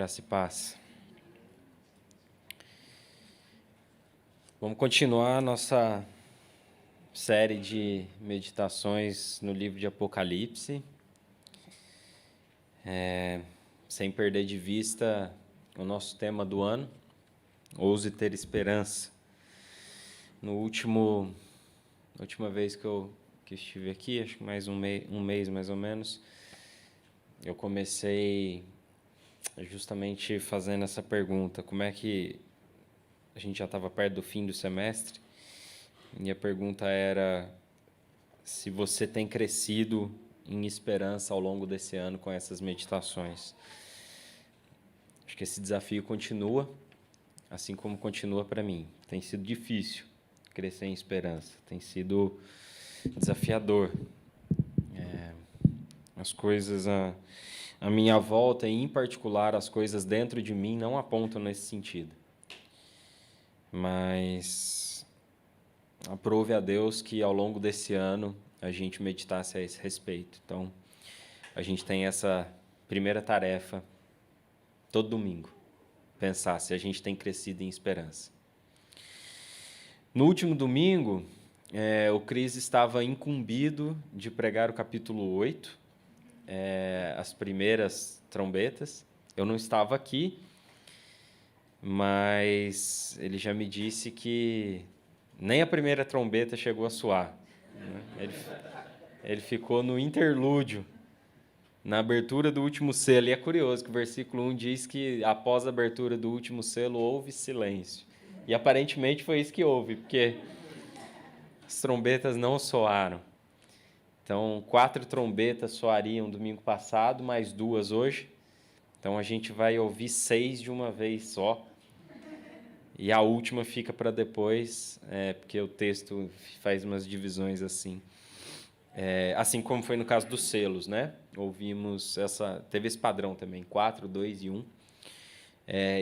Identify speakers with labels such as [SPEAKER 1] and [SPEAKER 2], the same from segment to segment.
[SPEAKER 1] Graça e paz. Vamos continuar a nossa série de meditações no livro de Apocalipse, sem perder de vista o nosso tema do ano, Ouse Ter Esperança. Na última vez que estive aqui, acho que mais um mês mais ou menos, eu comecei justamente fazendo essa pergunta: como é que a gente já estava perto do fim do semestre, e a pergunta era se você tem crescido em esperança ao longo desse ano com essas meditações. Acho que esse desafio continua, assim como continua para mim. Tem sido difícil crescer em esperança, tem sido desafiador. As coisas à minha volta, e em particular as coisas dentro de mim, não apontam nesse sentido. Mas aprove a Deus que ao longo desse ano a gente meditasse a esse respeito. Então, a gente tem essa primeira tarefa todo domingo, pensar se a gente tem crescido em esperança. No último domingo, o Cris estava incumbido de pregar o capítulo 8, as primeiras trombetas. Eu não estava aqui, mas ele já me disse que nem a primeira trombeta chegou a soar, né? Ele ficou no interlúdio, na abertura do último selo. E é curioso que o versículo 1 diz que após a abertura do último selo houve silêncio. E aparentemente foi isso que houve, porque as trombetas não soaram. Então, 4 trombetas soariam domingo passado, mais 2 hoje. Então, a gente vai ouvir 6 de uma vez só. E a última fica para depois, porque o texto faz umas divisões assim. Assim como foi no caso dos selos, né? Teve esse padrão também, 4, 2 e 1.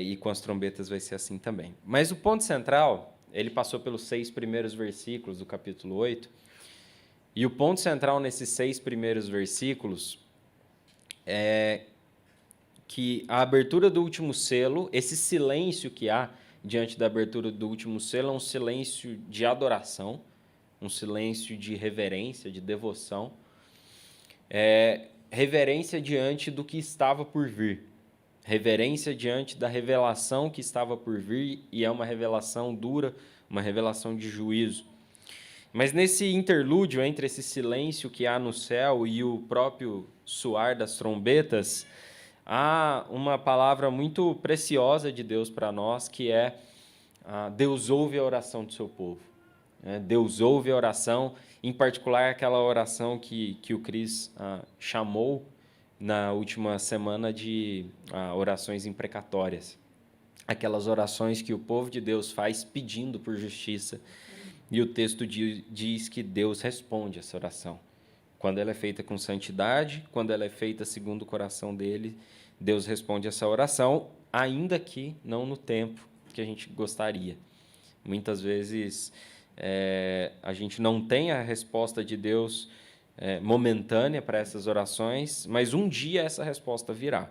[SPEAKER 1] E com as trombetas vai ser assim também. Mas o ponto central, ele passou pelos 6 primeiros versículos do capítulo 8. E o ponto central nesses 6 primeiros versículos é que a abertura do último selo, esse silêncio que há diante da abertura do último selo, é um silêncio de adoração, um silêncio de reverência, de devoção, reverência diante do que estava por vir, reverência diante da revelação que estava por vir, e é uma revelação dura, uma revelação de juízo. Mas nesse interlúdio entre esse silêncio que há no céu e o próprio soar das trombetas, há uma palavra muito preciosa de Deus para nós, que é: Deus ouve a oração do seu povo. Deus ouve a oração, em particular aquela oração que o Cris chamou na última semana de orações imprecatórias. Aquelas orações que o povo de Deus faz pedindo por justiça. E o texto diz que Deus responde essa oração. Quando ela é feita com santidade, quando ela é feita segundo o coração dele, Deus responde essa oração, ainda que não no tempo que a gente gostaria. Muitas vezes a gente não tem a resposta de Deus momentânea para essas orações, mas um dia essa resposta virá.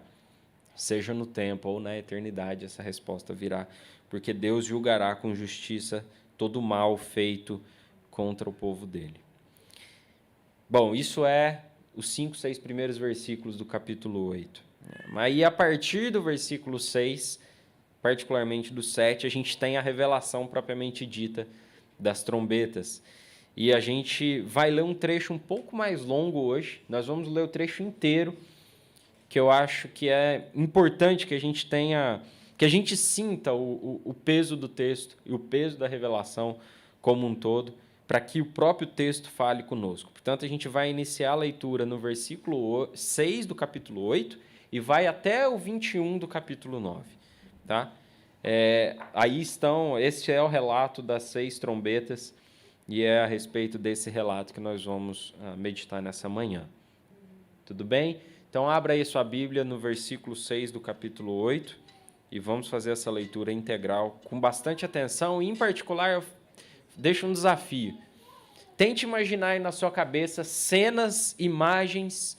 [SPEAKER 1] Seja no tempo ou na eternidade, essa resposta virá, porque Deus julgará com justiça todo o mal feito contra o povo dele. Bom, isso é os 5, 6 primeiros versículos do capítulo 8. Aí, a partir do versículo 6, particularmente do 7, a gente tem a revelação propriamente dita das trombetas. E a gente vai ler um trecho um pouco mais longo hoje. Nós vamos ler o trecho inteiro, que eu acho que é importante que a gente tenha, que a gente sinta o peso do texto e o peso da revelação como um todo, para que o próprio texto fale conosco. Portanto, a gente vai iniciar a leitura no versículo 6 do capítulo 8 e vai até o 21 do capítulo 9. Tá? Aí estão, esse é o relato das 6 trombetas, e é a respeito desse relato que nós vamos meditar nessa manhã. Tudo bem? Então, abra aí sua Bíblia no versículo 6 do capítulo 8 e vamos fazer essa leitura integral com bastante atenção. E, em particular, eu deixo um desafio. Tente imaginar aí na sua cabeça cenas, imagens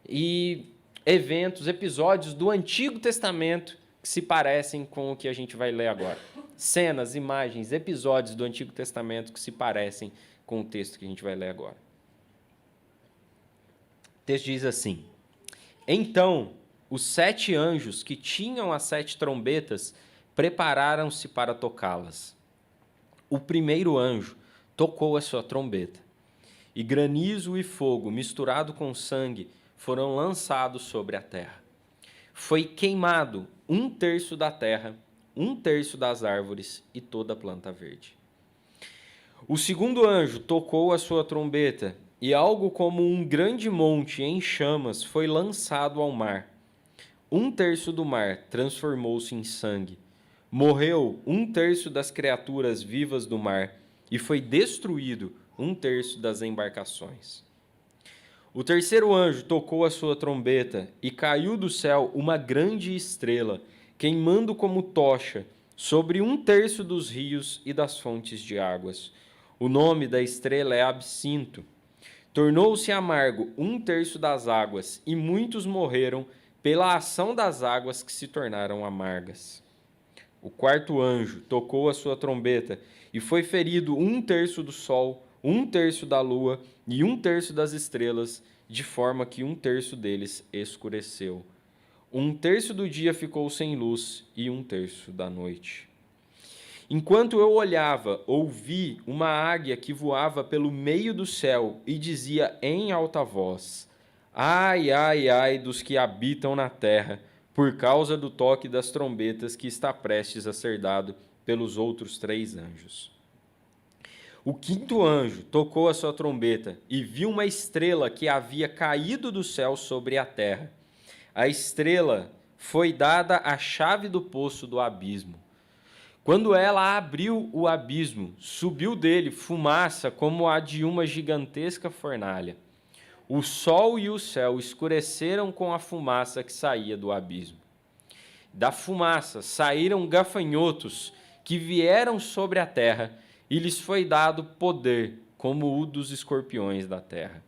[SPEAKER 1] e eventos, episódios do Antigo Testamento que se parecem com o que a gente vai ler agora. Cenas, imagens, episódios do Antigo Testamento que se parecem com o texto que a gente vai ler agora. O texto diz assim: Então, os 7 anjos que tinham as 7 trombetas prepararam-se para tocá-las. O primeiro anjo tocou a sua trombeta, e granizo e fogo, misturado com sangue, foram lançados sobre a terra. Foi queimado 1/3 da terra, 1/3 das árvores e toda a planta verde. O segundo anjo tocou a sua trombeta, e algo como um grande monte em chamas foi lançado ao mar. 1/3 do mar transformou-se em sangue. Morreu 1/3 das criaturas vivas do mar, e foi destruído 1/3 das embarcações. O terceiro anjo tocou a sua trombeta, e caiu do céu uma grande estrela, queimando como tocha, sobre 1/3 dos rios e das fontes de águas. O nome da estrela é Absinto. Tornou-se amargo 1/3 das águas, e muitos morreram pela ação das águas que se tornaram amargas. O quarto anjo tocou a sua trombeta, e foi ferido 1/3 do sol, 1/3 da lua e 1/3 das estrelas, de forma que 1/3 deles escureceu. 1/3 do dia ficou sem luz e 1/3 da noite. Enquanto eu olhava, ouvi uma águia que voava pelo meio do céu e dizia em alta voz: Ai, ai, ai dos que habitam na terra, por causa do toque das trombetas que está prestes a ser dado pelos outros 3 anjos. O quinto anjo tocou a sua trombeta e viu uma estrela que havia caído do céu sobre a terra. A estrela foi dada a chave do poço do abismo. Quando ela abriu o abismo, subiu dele fumaça como a de uma gigantesca fornalha. O sol e o céu escureceram com a fumaça que saía do abismo. Da fumaça saíram gafanhotos que vieram sobre a terra, e lhes foi dado poder, como o dos escorpiões da terra.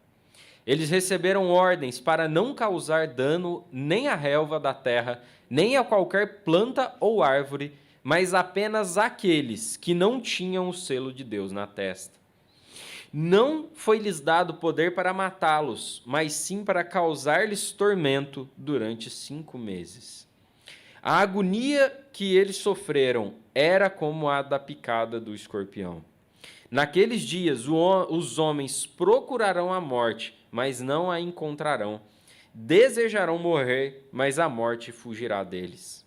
[SPEAKER 1] Eles receberam ordens para não causar dano nem à relva da terra, nem a qualquer planta ou árvore, mas apenas àqueles que não tinham o selo de Deus na testa. Não foi-lhes dado poder para matá-los, mas sim para causar-lhes tormento durante 5 meses. A agonia que eles sofreram era como a da picada do escorpião. Naqueles dias, os homens procurarão a morte, mas não a encontrarão. Desejarão morrer, mas a morte fugirá deles.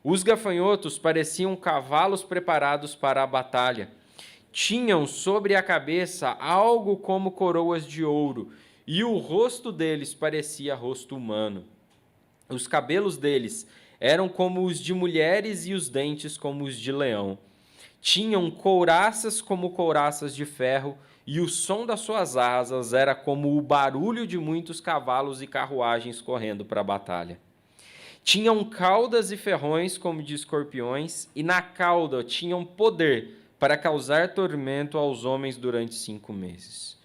[SPEAKER 1] Os gafanhotos pareciam cavalos preparados para a batalha. Tinham sobre a cabeça algo como coroas de ouro, e o rosto deles parecia rosto humano. Os cabelos deles eram como os de mulheres e os dentes como os de leão. Tinham couraças como couraças de ferro, e o som das suas asas era como o barulho de muitos cavalos e carruagens correndo para a batalha. Tinham caudas e ferrões como de escorpiões, e na cauda tinham poder para causar tormento aos homens durante 5 meses.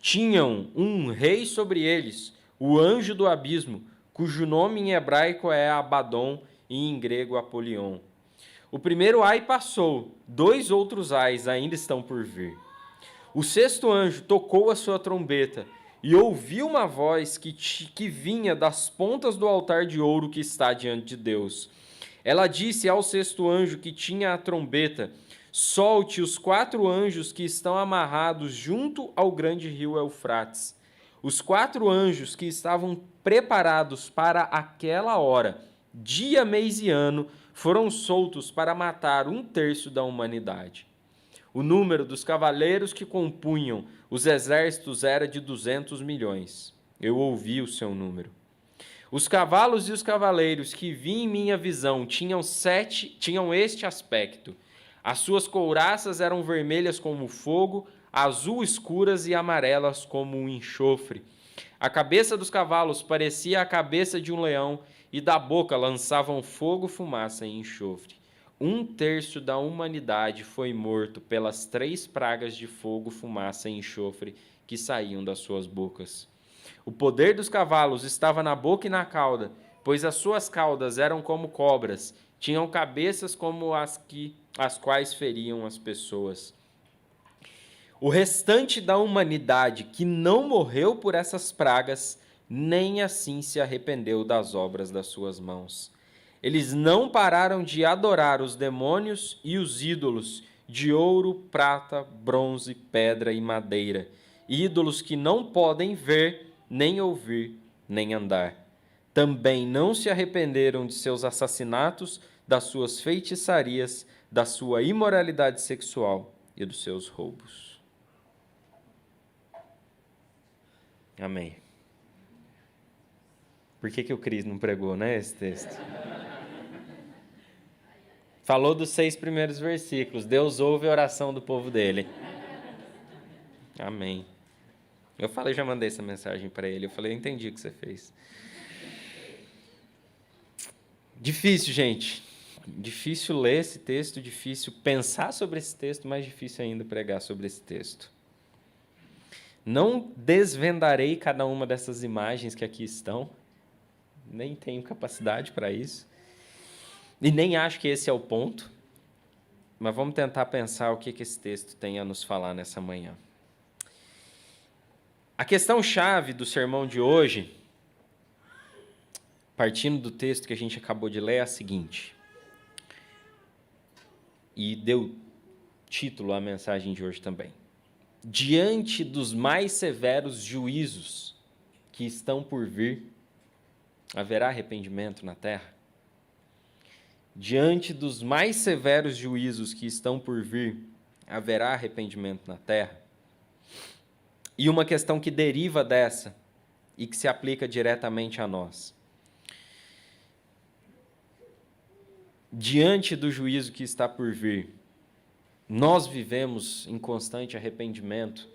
[SPEAKER 1] Tinham um rei sobre eles, o anjo do abismo, cujo nome em hebraico é Abaddon e em grego Apolion. O primeiro ai passou, 2 outros ais ainda estão por vir. O sexto anjo tocou a sua trombeta, e ouvi uma voz que vinha das pontas do altar de ouro que está diante de Deus. Ela disse ao sexto anjo que tinha a trombeta: solte os 4 anjos que estão amarrados junto ao grande rio Eufrates. Os 4 anjos que estavam preparados para aquela hora, dia, mês e ano, foram soltos para matar 1/3 da humanidade. O número dos cavaleiros que compunham os exércitos era de 200 milhões. Eu ouvi o seu número. Os cavalos e os cavaleiros que vi em minha visão tinham este aspecto. As suas couraças eram vermelhas como fogo, azul escuras e amarelas como um enxofre. A cabeça dos cavalos parecia a cabeça de um leão, e da boca lançavam fogo, fumaça e enxofre. 1/3 da humanidade foi morto pelas 3 pragas de fogo, fumaça e enxofre que saíam das suas bocas. O poder dos cavalos estava na boca e na cauda, pois as suas caudas eram como cobras, tinham cabeças como as quais feriam as pessoas. O restante da humanidade que não morreu por essas pragas, nem assim se arrependeu das obras das suas mãos. Eles não pararam de adorar os demônios e os ídolos de ouro, prata, bronze, pedra e madeira, ídolos que não podem ver, nem ouvir, nem andar. Também não se arrependeram de seus assassinatos, das suas feitiçarias, da sua imoralidade sexual e dos seus roubos. Amém. Por que o Cris não pregou, né, esse texto? Falou dos 6 primeiros versículos. Deus ouve a oração do povo dele. Amém. Eu já mandei essa mensagem para ele. Eu entendi o que você fez. Difícil, gente. Difícil ler esse texto, difícil pensar sobre esse texto, mais difícil ainda pregar sobre esse texto. Não desvendarei cada uma dessas imagens que aqui estão. Nem tenho capacidade para isso. E nem acho que esse é o ponto. Mas vamos tentar pensar o que esse texto tem a nos falar nessa manhã. A questão-chave do sermão de hoje, partindo do texto que a gente acabou de ler, é a seguinte. E deu título à mensagem de hoje também. Diante dos mais severos juízos que estão por vir, haverá arrependimento na terra? Diante dos mais severos juízos que estão por vir, haverá arrependimento na terra? E uma questão que deriva dessa e que se aplica diretamente a nós. Diante do juízo que está por vir, nós vivemos em constante arrependimento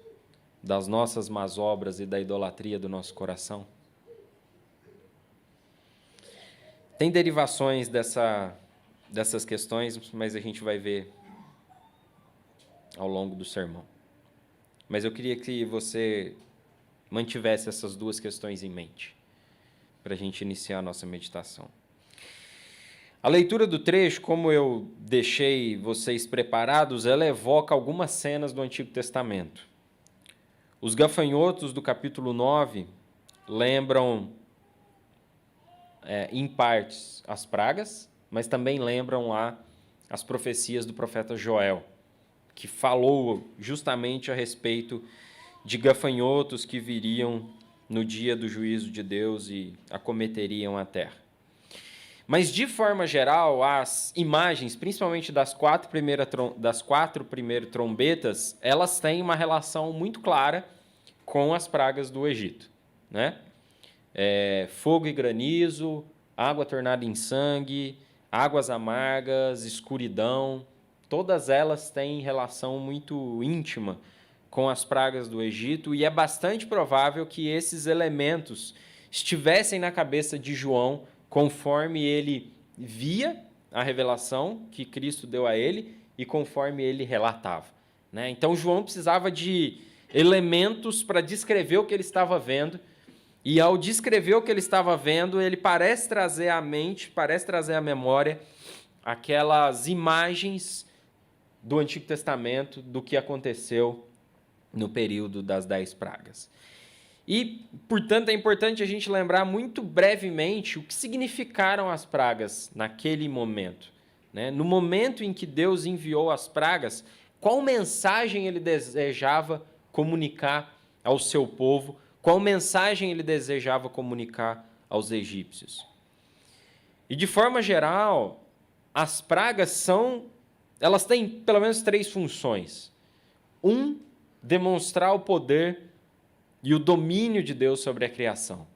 [SPEAKER 1] das nossas más obras e da idolatria do nosso coração? Tem derivações dessas questões, mas a gente vai ver ao longo do sermão. Mas eu queria que você mantivesse essas duas questões em mente, para a gente iniciar a nossa meditação. A leitura do trecho, como eu deixei vocês preparados, ela evoca algumas cenas do Antigo Testamento. Os gafanhotos do capítulo 9 lembram, em partes, as pragas, mas também lembram lá as profecias do profeta Joel, que falou justamente a respeito de gafanhotos que viriam no dia do juízo de Deus e acometeriam a terra. Mas, de forma geral, as imagens, principalmente das quatro primeiras trombetas, elas têm uma relação muito clara com as pragas do Egito, né? Fogo e granizo, água tornada em sangue, águas amargas, escuridão, todas elas têm relação muito íntima com as pragas do Egito, e é bastante provável que esses elementos estivessem na cabeça de João conforme ele via a revelação que Cristo deu a ele e conforme ele relatava, né? Então, João precisava de elementos para descrever o que ele estava vendo, e ao descrever o que ele estava vendo, ele parece trazer à mente, parece trazer à memória aquelas imagens do Antigo Testamento do que aconteceu no período das 10 pragas. E, portanto, é importante a gente lembrar muito brevemente o que significaram as pragas naquele momento, né? No momento em que Deus enviou as pragas, qual mensagem ele desejava comunicar ao seu povo, qual mensagem ele desejava comunicar aos egípcios. E, de forma geral, as pragas elas têm pelo menos 3 funções. Demonstrar o poder e o domínio de Deus sobre a criação.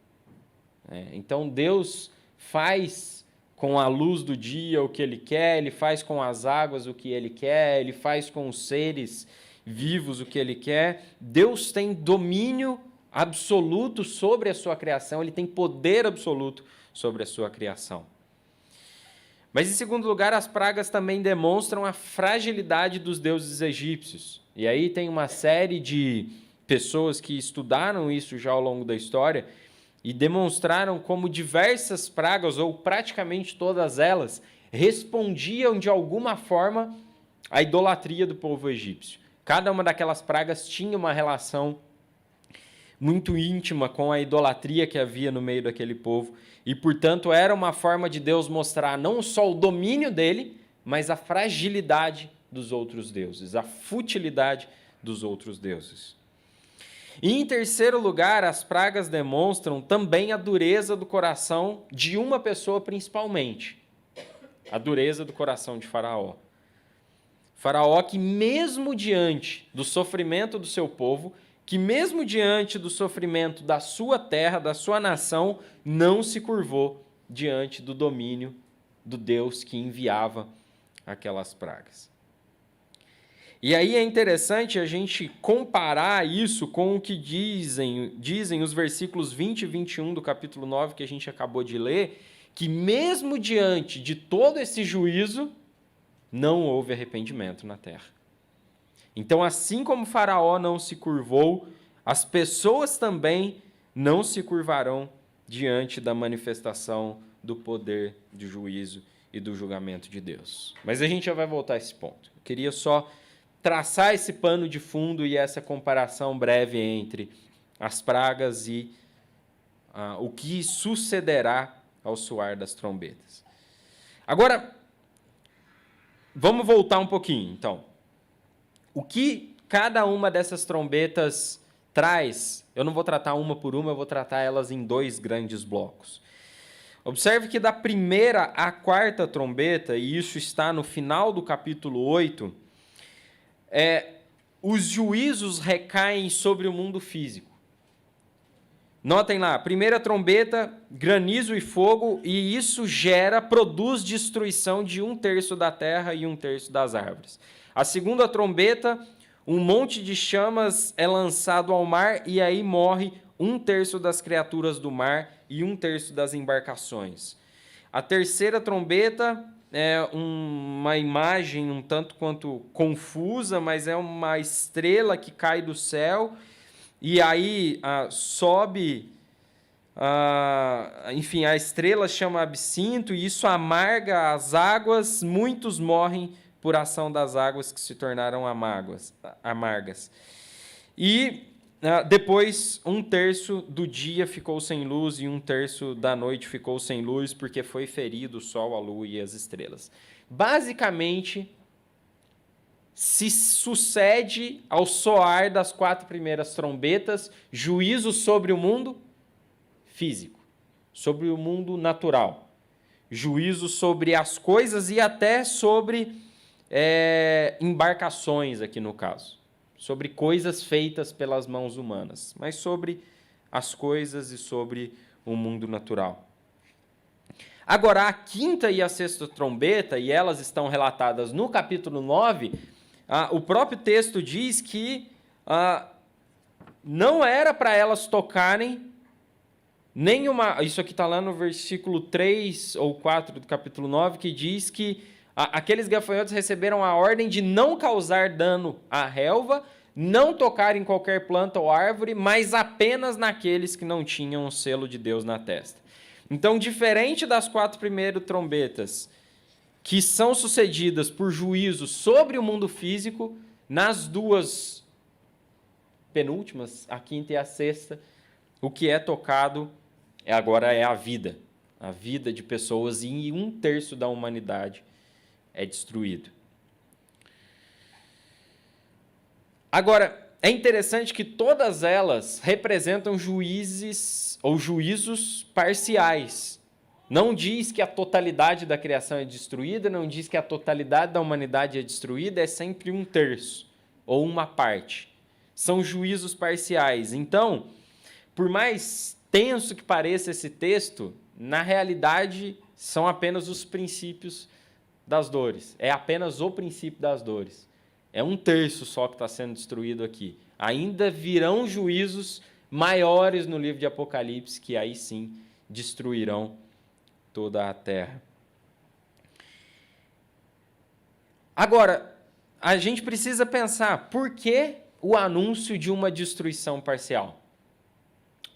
[SPEAKER 1] Então, Deus faz com a luz do dia o que Ele quer, Ele faz com as águas o que Ele quer, Ele faz com os seres vivos o que Ele quer. Deus tem domínio absoluto sobre a sua criação, Ele tem poder absoluto sobre a sua criação. Mas, em segundo lugar, as pragas também demonstram a fragilidade dos deuses egípcios. E aí tem uma série de pessoas que estudaram isso já ao longo da história e demonstraram como diversas pragas, ou praticamente todas elas, respondiam de alguma forma à idolatria do povo egípcio. Cada uma daquelas pragas tinha uma relação muito íntima com a idolatria que havia no meio daquele povo, e, portanto, era uma forma de Deus mostrar não só o domínio dele, mas a fragilidade dos outros deuses, a futilidade dos outros deuses. E, em terceiro lugar, as pragas demonstram também a dureza do coração de uma pessoa principalmente, a dureza do coração de Faraó. Faraó que, mesmo diante do sofrimento do seu povo, que mesmo diante do sofrimento da sua terra, da sua nação, não se curvou diante do domínio do Deus que enviava aquelas pragas. E aí é interessante a gente comparar isso com o que dizem os versículos 20 e 21 do capítulo 9 que a gente acabou de ler, que mesmo diante de todo esse juízo, não houve arrependimento na terra. Então, assim como Faraó não se curvou, as pessoas também não se curvarão diante da manifestação do poder de juízo e do julgamento de Deus. Mas a gente já vai voltar a esse ponto. Eu queria só traçar esse pano de fundo e essa comparação breve entre as pragas e o que sucederá ao soar das trombetas. Agora, vamos voltar um pouquinho, então. O que cada uma dessas trombetas traz, eu não vou tratar uma por uma, eu vou tratar elas em dois grandes blocos. Observe que da primeira à quarta trombeta, e isso está no final do capítulo 8, os juízos recaem sobre o mundo físico. Notem lá, primeira trombeta, granizo e fogo, e isso produz destruição de 1/3 da terra e 1/3 das árvores. A segunda trombeta, um monte de chamas é lançado ao mar, e aí morre 1/3 das criaturas do mar e 1/3 das embarcações. A terceira trombeta é uma imagem um tanto quanto confusa, mas é uma estrela que cai do céu, e aí sobe, enfim, a estrela chama absinto, e isso amarga as águas, muitos morrem por ação das águas que se tornaram amargas. E depois 1/3 do dia ficou sem luz e 1/3 da noite ficou sem luz, porque foi ferido o sol, a lua e as estrelas. Basicamente, se sucede ao soar das 4 primeiras trombetas, juízo sobre o mundo físico, sobre o mundo natural, juízo sobre as coisas e até sobre embarcações, aqui no caso, sobre coisas feitas pelas mãos humanas, mas sobre as coisas e sobre o mundo natural. Agora, a quinta e a sexta trombeta, e elas estão relatadas no capítulo 9, o próprio texto diz que não era para elas tocarem nenhuma... Isso aqui está lá no versículo 3 ou 4 do capítulo 9, que diz que aqueles gafanhotos receberam a ordem de não causar dano à relva, não tocar em qualquer planta ou árvore, mas apenas naqueles que não tinham o selo de Deus na testa. Então, diferente das 4 primeiras trombetas, que são sucedidas por juízo sobre o mundo físico, nas 2 penúltimas, a quinta e a sexta, o que é tocado agora é a vida de pessoas, e 1/3 da humanidade é destruído. Agora, é interessante que todas elas representam juízes ou juízos parciais. Não diz que a totalidade da criação é destruída, não diz que a totalidade da humanidade é destruída, é sempre 1/3 ou uma parte. São juízos parciais. Então, por mais tenso que pareça esse texto, na realidade são apenas os princípios das dores. É apenas o princípio das dores. É 1/3 só que está sendo destruído aqui. Ainda virão juízos maiores no livro de Apocalipse, que aí sim destruirão toda a terra. Agora, a gente precisa pensar, por que o anúncio de uma destruição parcial?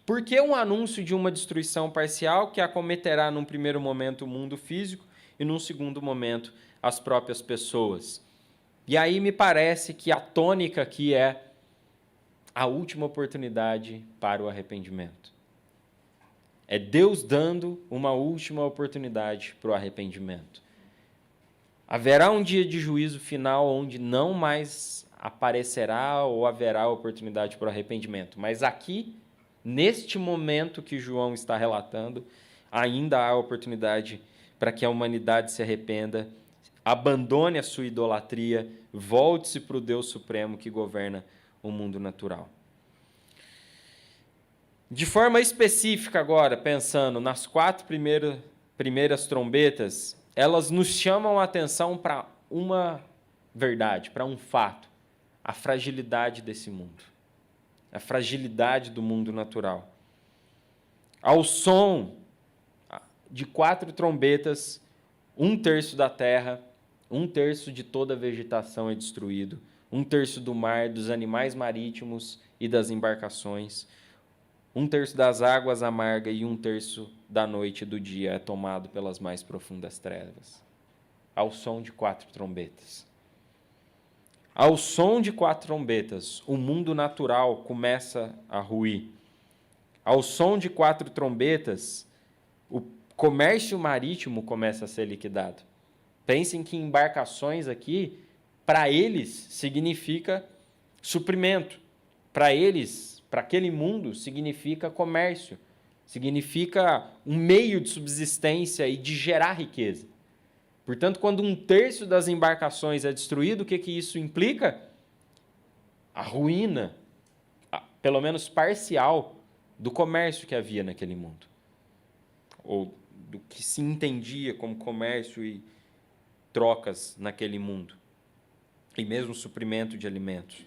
[SPEAKER 1] Por que um anúncio de uma destruição parcial que acometerá num primeiro momento o mundo físico e num segundo momento as próprias pessoas? E aí me parece que a tônica aqui é a última oportunidade para o arrependimento. É Deus dando uma última oportunidade para o arrependimento. Haverá um dia de juízo final onde não mais aparecerá ou haverá oportunidade para o arrependimento. Mas aqui, neste momento que João está relatando, ainda há oportunidade para que a humanidade se arrependa, abandone a sua idolatria, volte-se para o Deus Supremo que governa o mundo natural. De forma específica agora, pensando nas 4 primeiras trombetas, elas nos chamam a atenção para uma verdade, para um fato, a fragilidade desse mundo, a fragilidade do mundo natural. Ao som de 4 trombetas, 1/3 da terra, 1/3 de toda a vegetação é destruído, 1/3 do mar, dos animais marítimos e das embarcações, 1/3 das águas amargas e 1/3 da noite e do dia é tomado pelas mais profundas trevas. Ao som de 4 trombetas. Ao som de 4 trombetas, o mundo natural começa a ruir. Ao som de 4 trombetas, o comércio marítimo começa a ser liquidado. Pensem que embarcações aqui, para eles, significa suprimento. Para eles, para aquele mundo, significa comércio. Significa um meio de subsistência e de gerar riqueza. Portanto, quando 1/3 das embarcações é destruído, o que isso implica? A ruína, pelo menos parcial, do comércio que havia naquele mundo. Ou do que se entendia como comércio e trocas naquele mundo. E mesmo suprimento de alimentos.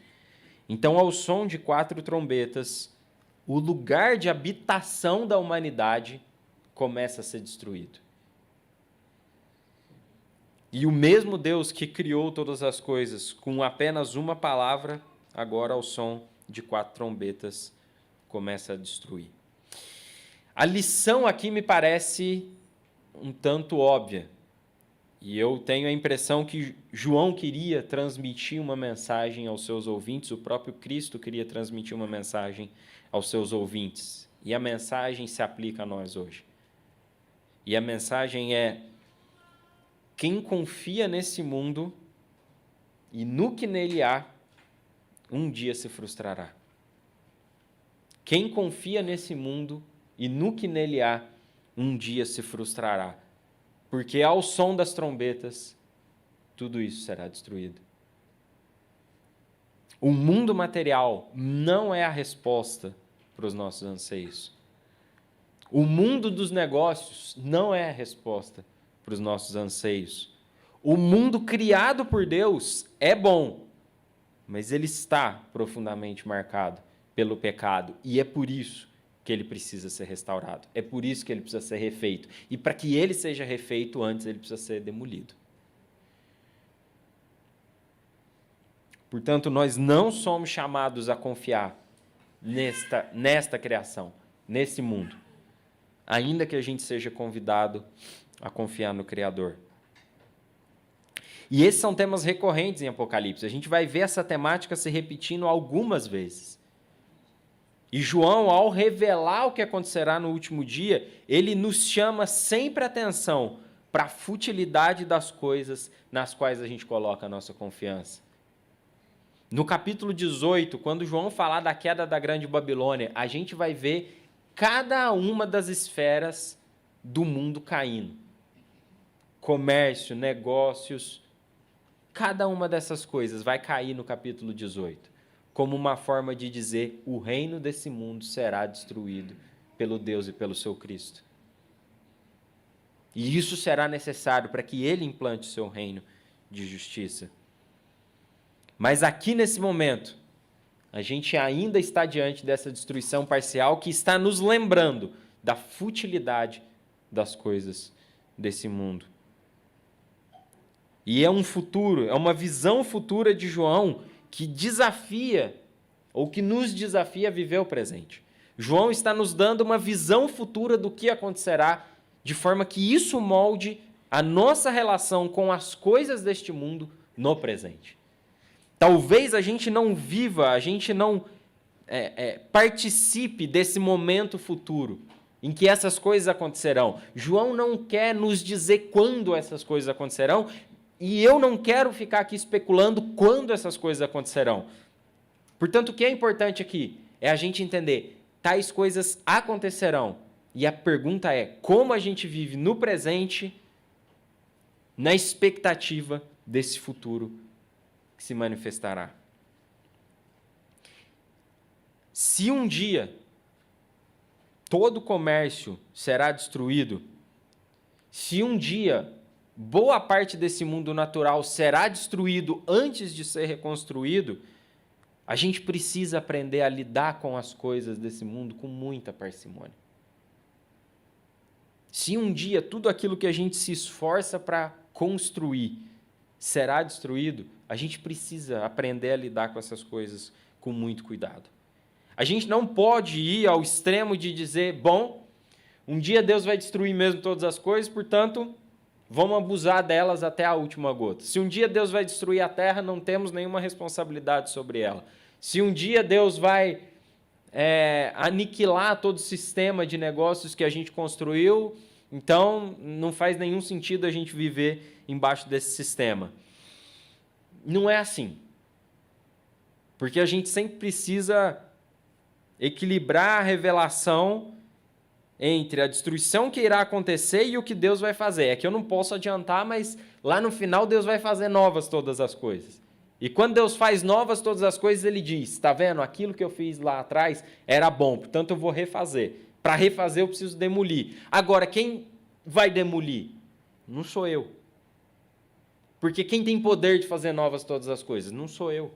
[SPEAKER 1] Então, ao som de 4 trombetas, o lugar de habitação da humanidade começa a ser destruído. E o mesmo Deus que criou todas as coisas com apenas uma palavra, agora ao som de 4 trombetas, começa a destruir. A lição aqui me parece um tanto óbvia. E eu tenho a impressão que João queria transmitir uma mensagem aos seus ouvintes, o próprio Cristo queria transmitir uma mensagem aos seus ouvintes. E a mensagem se aplica a nós hoje. E a mensagem é: quem confia nesse mundo e no que nele há, um dia se frustrará. Quem confia nesse mundo e no que nele há, um dia se frustrará. Porque ao som das trombetas, tudo isso será destruído. O mundo material não é a resposta para os nossos anseios. O mundo dos negócios não é a resposta para os nossos anseios. O mundo criado por Deus é bom, mas ele está profundamente marcado pelo pecado, e é por isso que ele precisa ser restaurado. É por isso que ele precisa ser refeito. E para que ele seja refeito, antes ele precisa ser demolido. Portanto, nós não somos chamados a confiar nesta criação, nesse mundo, ainda que a gente seja convidado a confiar no Criador. E esses são temas recorrentes em Apocalipse. A gente vai ver essa temática se repetindo algumas vezes. E João, ao revelar o que acontecerá no último dia, ele nos chama sempre a atenção para a futilidade das coisas nas quais a gente coloca a nossa confiança. No capítulo 18, quando João falar da queda da grande Babilônia, a gente vai ver cada uma das esferas do mundo caindo. Comércio, negócios, cada uma dessas coisas vai cair no capítulo 18, como uma forma de dizer: o reino desse mundo será destruído pelo Deus e pelo seu Cristo. E isso será necessário para que ele implante o seu reino de justiça. Mas aqui nesse momento, a gente ainda está diante dessa destruição parcial que está nos lembrando da futilidade das coisas desse mundo. E é um futuro, é uma visão futura de João que desafia ou que nos desafia a viver o presente. João está nos dando uma visão futura do que acontecerá, de forma que isso molde a nossa relação com as coisas deste mundo no presente. Talvez a gente não viva, a gente não participe desse momento futuro, em que essas coisas acontecerão. João não quer nos dizer quando essas coisas acontecerão, e eu não quero ficar aqui especulando quando essas coisas acontecerão. Portanto, o que é importante aqui é a gente entender, tais coisas acontecerão. E a pergunta é, como a gente vive no presente, na expectativa desse futuro que se manifestará. Se um dia todo o comércio será destruído, se um dia boa parte desse mundo natural será destruído antes de ser reconstruído, a gente precisa aprender a lidar com as coisas desse mundo com muita parcimônia. Se um dia tudo aquilo que a gente se esforça para construir será destruído, a gente precisa aprender a lidar com essas coisas com muito cuidado. A gente não pode ir ao extremo de dizer, bom, um dia Deus vai destruir mesmo todas as coisas, portanto, vamos abusar delas até a última gota. Se um dia Deus vai destruir a terra, não temos nenhuma responsabilidade sobre ela. Se um dia Deus vai aniquilar todo o sistema de negócios que a gente construiu, então não faz nenhum sentido a gente viver embaixo desse sistema. Não é assim. Porque a gente sempre precisa equilibrar a revelação entre a destruição que irá acontecer e o que Deus vai fazer. É que eu não posso adiantar, mas lá no final Deus vai fazer novas todas as coisas. E quando Deus faz novas todas as coisas, Ele diz, está vendo? Aquilo que eu fiz lá atrás era bom, portanto eu vou refazer. Para refazer eu preciso demolir. Agora, quem vai demolir? Não sou eu. Porque quem tem poder de fazer novas todas as coisas? Não sou eu.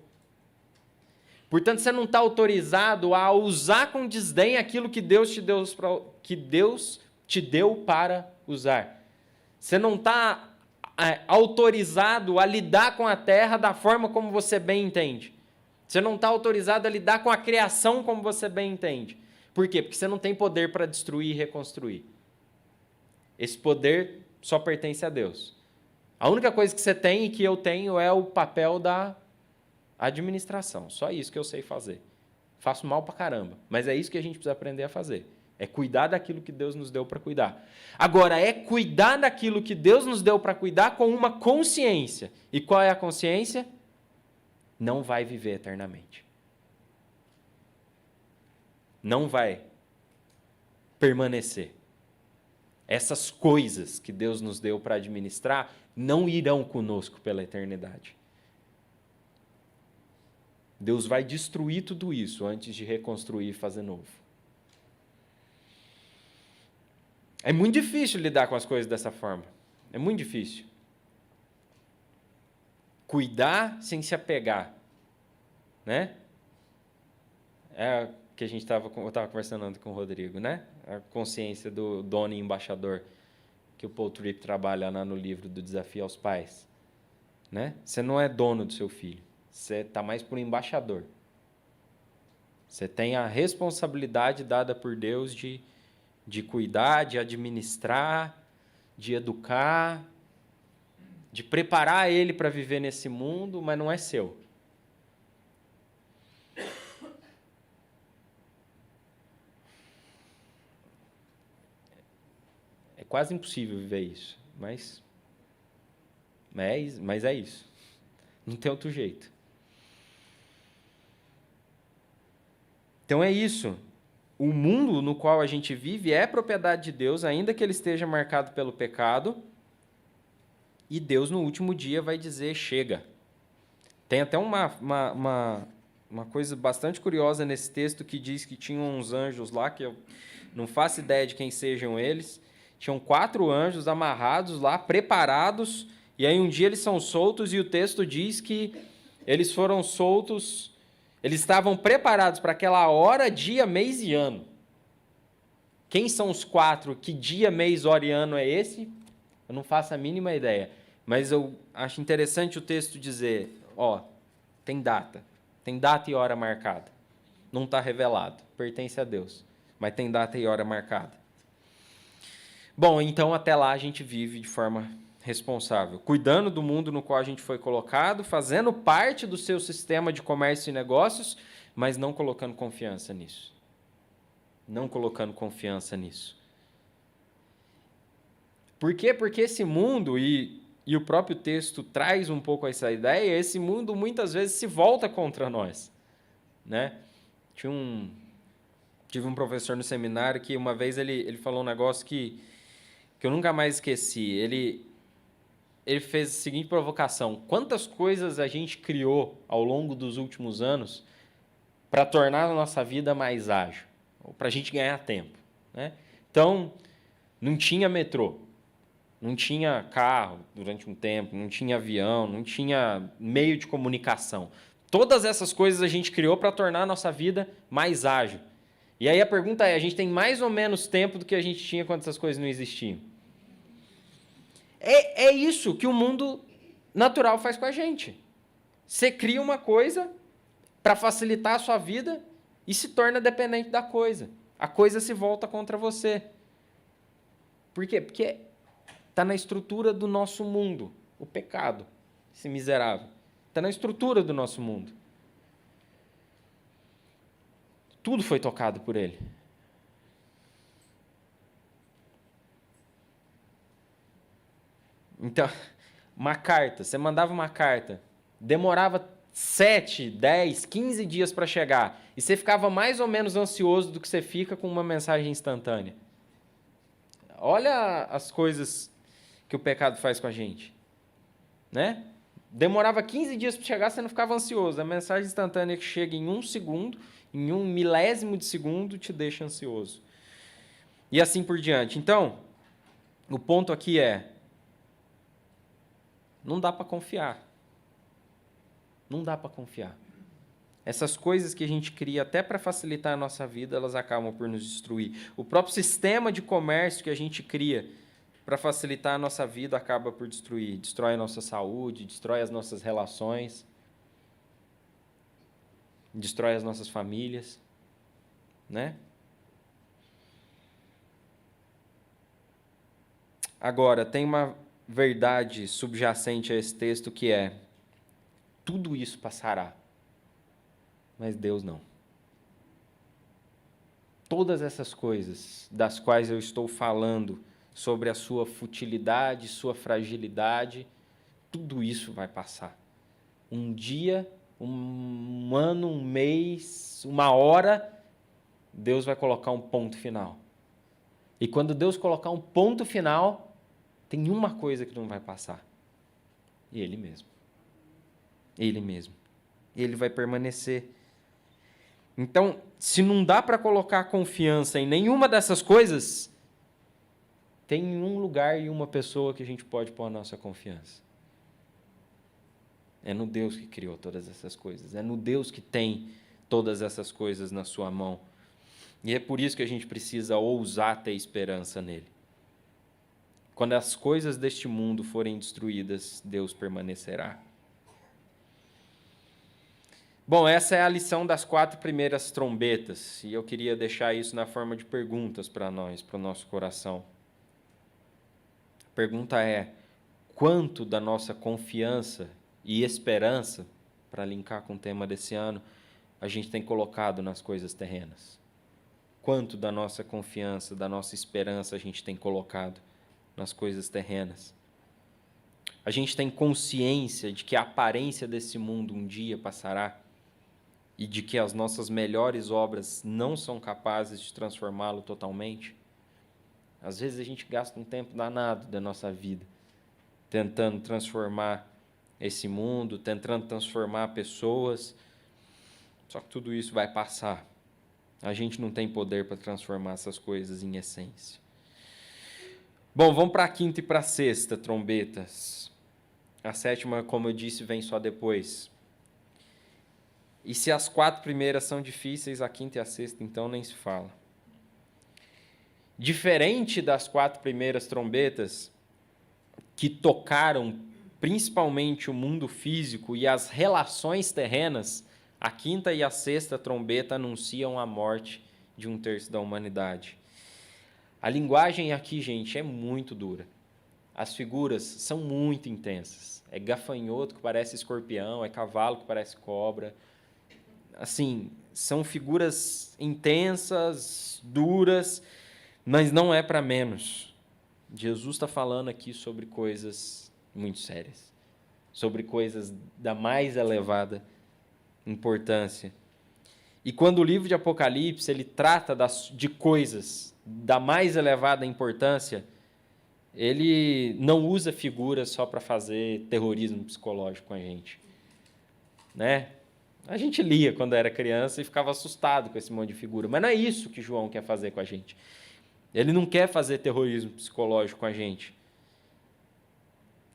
[SPEAKER 1] Portanto, você não está autorizado a usar com desdém aquilo que Deus te deu para usar. Você não está autorizado a lidar com a terra da forma como você bem entende. Você não está autorizado a lidar com a criação como você bem entende. Por quê? Porque você não tem poder para destruir e reconstruir. Esse poder só pertence a Deus. A única coisa que você tem e que eu tenho é o papel da administração. Só isso que eu sei fazer. Faço mal pra caramba, mas é isso que a gente precisa aprender a fazer. É cuidar daquilo que Deus nos deu para cuidar. Agora, é cuidar daquilo que Deus nos deu para cuidar com uma consciência. E qual é a consciência? Não vai viver eternamente. Não vai permanecer. Essas coisas que Deus nos deu para administrar não irão conosco pela eternidade. Deus vai destruir tudo isso antes de reconstruir e fazer novo. É muito difícil lidar com as coisas dessa forma. É muito difícil. Cuidar sem se apegar. Né? É o que eu estava conversando ontem com o Rodrigo, né? A consciência do dono e embaixador que o Paul Tripp trabalha lá no livro do Desafio aos Pais. Né? Você não é dono do seu filho. Você está mais por embaixador. Você tem a responsabilidade dada por Deus de cuidar, de administrar, de educar, de preparar ele para viver nesse mundo, mas não é seu. É quase impossível viver isso, mas é isso. Não tem outro jeito. Então é isso. O mundo no qual a gente vive é propriedade de Deus, ainda que ele esteja marcado pelo pecado. E Deus, no último dia, vai dizer, chega. Tem até uma coisa bastante curiosa nesse texto que diz que tinham uns anjos lá, que eu não faço ideia de quem sejam eles. Tinham 4 anjos amarrados lá, preparados, e aí um dia eles são soltos, e o texto diz que eles foram soltos... Eles estavam preparados para aquela hora, dia, mês e ano. Quem são os 4? Que dia, mês, hora e ano é esse? Eu não faço a mínima ideia. Mas eu acho interessante o texto dizer, tem data e hora marcada. não está revelado, pertence a Deus, mas tem data e hora marcada. Bom, então até lá a gente vive de forma responsável, cuidando do mundo no qual a gente foi colocado, fazendo parte do seu sistema de comércio e negócios, mas não colocando confiança nisso. Não colocando confiança nisso. Por quê? Porque esse mundo, e o próprio texto traz um pouco essa ideia, esse mundo muitas vezes se volta contra nós, né? Tive um professor no seminário que uma vez ele falou um negócio que eu nunca mais esqueci. Ele fez a seguinte provocação: quantas coisas a gente criou ao longo dos últimos anos para tornar a nossa vida mais ágil, ou para a gente ganhar tempo, né? Então, não tinha metrô, não tinha carro durante um tempo, não tinha avião, não tinha meio de comunicação. Todas essas coisas a gente criou para tornar a nossa vida mais ágil. E aí a pergunta é, a gente tem mais ou menos tempo do que a gente tinha quando essas coisas não existiam? É isso que o mundo natural faz com a gente. Você cria uma coisa para facilitar a sua vida e se torna dependente da coisa. A coisa se volta contra você. Por quê? Porque está na estrutura do nosso mundo. O pecado, esse miserável, está na estrutura do nosso mundo. Tudo foi tocado por ele. Então, uma carta, você mandava uma carta, demorava 7, 10, 15 dias para chegar, e você ficava mais ou menos ansioso do que você fica com uma mensagem instantânea. Olha as coisas que o pecado faz com a gente, né? Demorava 15 dias para chegar, você não ficava ansioso. A mensagem instantânea que chega em 1 segundo, em 1 milésimo de segundo, te deixa ansioso. E assim por diante. Então, o ponto aqui é, não dá para confiar. Não dá para confiar. Essas coisas que a gente cria até para facilitar a nossa vida, elas acabam por nos destruir. O próprio sistema de comércio que a gente cria para facilitar a nossa vida acaba por destruir. Destrói a nossa saúde, destrói as nossas relações, destrói as nossas famílias, né? Agora, tem uma verdade subjacente a esse texto que é: tudo isso passará, mas Deus não. Todas essas coisas das quais eu estou falando, sobre a sua futilidade, sua fragilidade, tudo isso vai passar. Um dia, um ano, um mês, uma hora, Deus vai colocar um ponto final. E quando Deus colocar um ponto final, tem uma coisa que não vai passar. E Ele mesmo. Ele mesmo. Ele vai permanecer. Então, se não dá para colocar confiança em nenhuma dessas coisas, tem um lugar e uma pessoa que a gente pode pôr a nossa confiança. É no Deus que criou todas essas coisas. É no Deus que tem todas essas coisas na sua mão. E é por isso que a gente precisa ousar ter esperança nele. Quando as coisas deste mundo forem destruídas, Deus permanecerá. Bom, essa é a lição das 4 primeiras trombetas. E eu queria deixar isso na forma de perguntas para nós, para o nosso coração. A pergunta é: quanto da nossa confiança e esperança, para linkar com o tema desse ano, a gente tem colocado nas coisas terrenas? Quanto da nossa confiança, da nossa esperança a gente tem colocado nas coisas terrenas? A gente tem consciência de que a aparência desse mundo um dia passará e de que as nossas melhores obras não são capazes de transformá-lo totalmente? Às vezes a gente gasta um tempo danado da nossa vida tentando transformar esse mundo, tentando transformar pessoas, só que tudo isso vai passar. A gente não tem poder para transformar essas coisas em essência. Bom, vamos para a 5ª e para a 6ª trombetas. A 7ª, como eu disse, vem só depois. E se as 4 primeiras são difíceis, a 5ª e a 6ª, então, nem se fala. Diferente das 4 primeiras trombetas, que tocaram principalmente o mundo físico e as relações terrenas, A quinta e a sexta trombeta anunciam a morte de 1/3 da humanidade. A linguagem aqui, gente, é muito dura. As figuras são muito intensas. É gafanhoto que parece escorpião, é cavalo que parece cobra. Assim, são figuras intensas, duras, mas não é para menos. Jesus está falando aqui sobre coisas muito sérias, sobre coisas da mais elevada importância. E quando o livro de Apocalipse ele trata de coisas da mais elevada importância, ele não usa figuras só para fazer terrorismo psicológico com a gente, né? A gente lia quando era criança e ficava assustado com esse monte de figura, mas não é isso que João quer fazer com a gente. Ele não quer fazer terrorismo psicológico com a gente.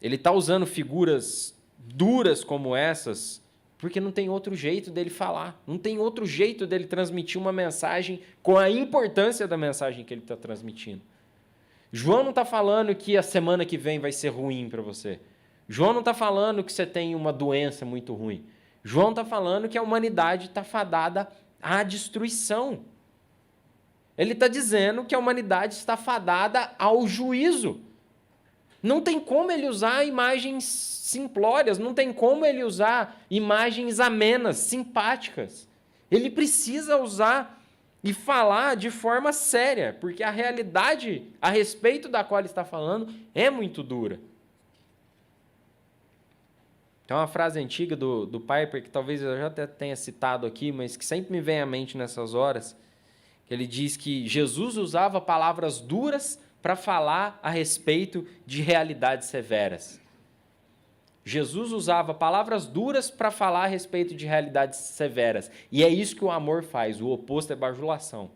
[SPEAKER 1] Ele está usando figuras duras como essas porque não tem outro jeito dele falar, não tem outro jeito dele transmitir uma mensagem com a importância da mensagem que ele está transmitindo. João não está falando que a semana que vem vai ser ruim para você. João não está falando que você tem uma doença muito ruim. João está falando que a humanidade está fadada à destruição. Ele está dizendo que a humanidade está fadada ao juízo. Não tem como ele usar imagens simplórias, não tem como ele usar imagens amenas, simpáticas. Ele precisa usar e falar de forma séria, porque a realidade a respeito da qual ele está falando é muito dura. Tem uma frase antiga do Piper, que talvez eu já até tenha citado aqui, mas que sempre me vem à mente nessas horas, que ele diz que Jesus usava palavras duras para falar a respeito de realidades severas. Jesus usava palavras duras para falar a respeito de realidades severas. E é isso que o amor faz, o oposto é bajulação.